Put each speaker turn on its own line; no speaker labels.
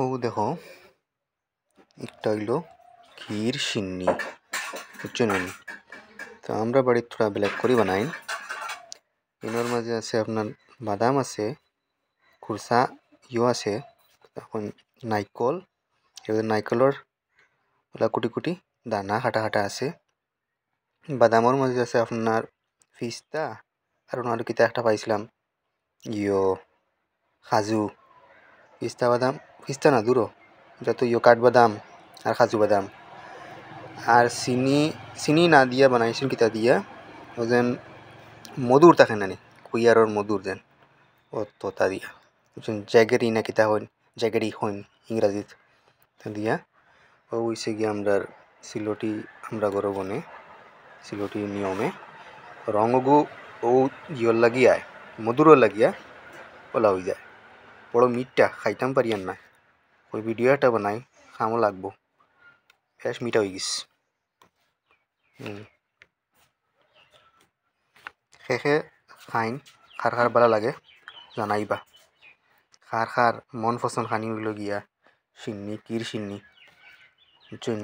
ও দেখো একটা হইলো ক্ষীর সিন্নি বুঝছেন। তো আমরা বাড়ির থোড়া ব্ল্যাক করে বানাই। এনার মাঝে আছে আপনার বাদাম আছে, খুরসা আছে, তখন নাইকল, এবার নাইকলের ওলা কুটি কুটি দানা হাঁটা হাঁটা আছে। বাদামের মাঝে আছে আপনার পিস্তা আর ওনার কিতা একটা পাইছিলাম কাজু, পিস্তা না দূরও যত কাঠবাদাম আর কাজু বাদাম আর চিনি না দিয়া বানাইছিল কিতা দিয়া ও যেন মধুর থাকে নানি কুইয়ারর মধুর যেন ও তোতা দিয়া বুঝছেন, জ্যাগেরি না কিতা হইন, জ্যাগেরি হইন ইংরাজিত দিয়া ও হইছে গিয়ে আমরা সিলোটি আমরা গরো বনে সিলোটি নিয়মে রঙগু ও ইয়র লাগিয়া মধুরও লাগিয়া ওলা হয়ে যায় বড় মিটটা খাইতাম পারি আর না। ওই ভিডিও একটা বানাই খামও লাগবো, বেশ মিঠা হয়ে গেছে। শেষে খাইন খার খার ভালো লাগে জানাইবা। খার খার মন পছন্দ খানি হইল গিয়া সিন্নি, কির সিন্নি বুঝছেন।